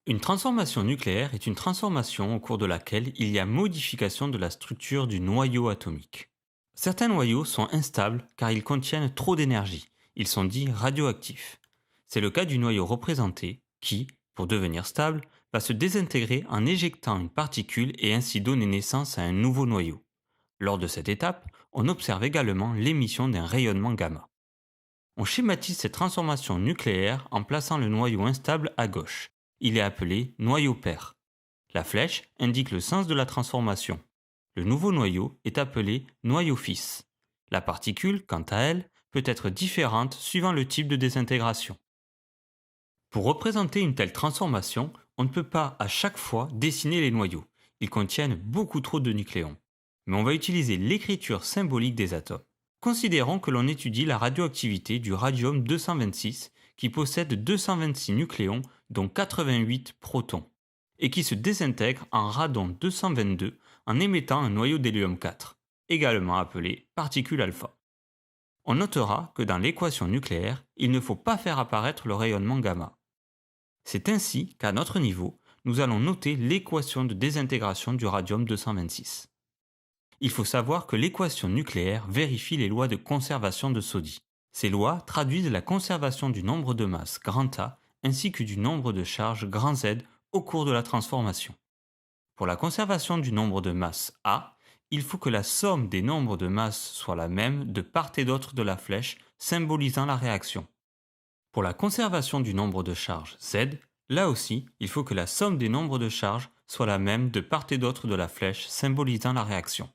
Une transformation nucléaire est une transformation au cours de laquelle il y a modification de la structure du noyau atomique. Certains noyaux sont instables car ils contiennent trop d'énergie. Ils sont dits radioactifs. C'est le cas du noyau représenté qui, pour devenir stable, va se désintégrer en éjectant une particule et ainsi donner naissance à un nouveau noyau. Lors de cette étape, on observe également l'émission d'un rayonnement gamma. On schématise cette transformation nucléaire en plaçant le noyau instable à gauche. Il est appelé noyau père. La flèche indique le sens de la transformation. Le nouveau noyau est appelé noyau fils. La particule, quant à elle, peut être différente suivant le type de désintégration. Pour représenter une telle transformation, on ne peut pas à chaque fois dessiner les noyaux. Ils contiennent beaucoup trop de nucléons. Mais on va utiliser l'écriture symbolique des atomes. Considérons que l'on étudie la radioactivité du radium-226 qui possède 226 nucléons dont 88 protons et qui se désintègre en radon-222 en émettant un noyau d'hélium-4, également appelé particule alpha. On notera que dans l'équation nucléaire, il ne faut pas faire apparaître le rayonnement gamma. C'est ainsi qu'à notre niveau, nous allons noter l'équation de désintégration du radium-226. Il faut savoir que l'équation nucléaire vérifie les lois de conservation de Soddy. Ces lois traduisent la conservation du nombre de masse grand A ainsi que du nombre de charges grand Z au cours de la transformation. Pour la conservation du nombre de masse A, il faut que la somme des nombres de masse soit la même de part et d'autre de la flèche, symbolisant la réaction. Pour la conservation du nombre de charges Z, là aussi, il faut que la somme des nombres de charges soit la même de part et d'autre de la flèche, symbolisant la réaction.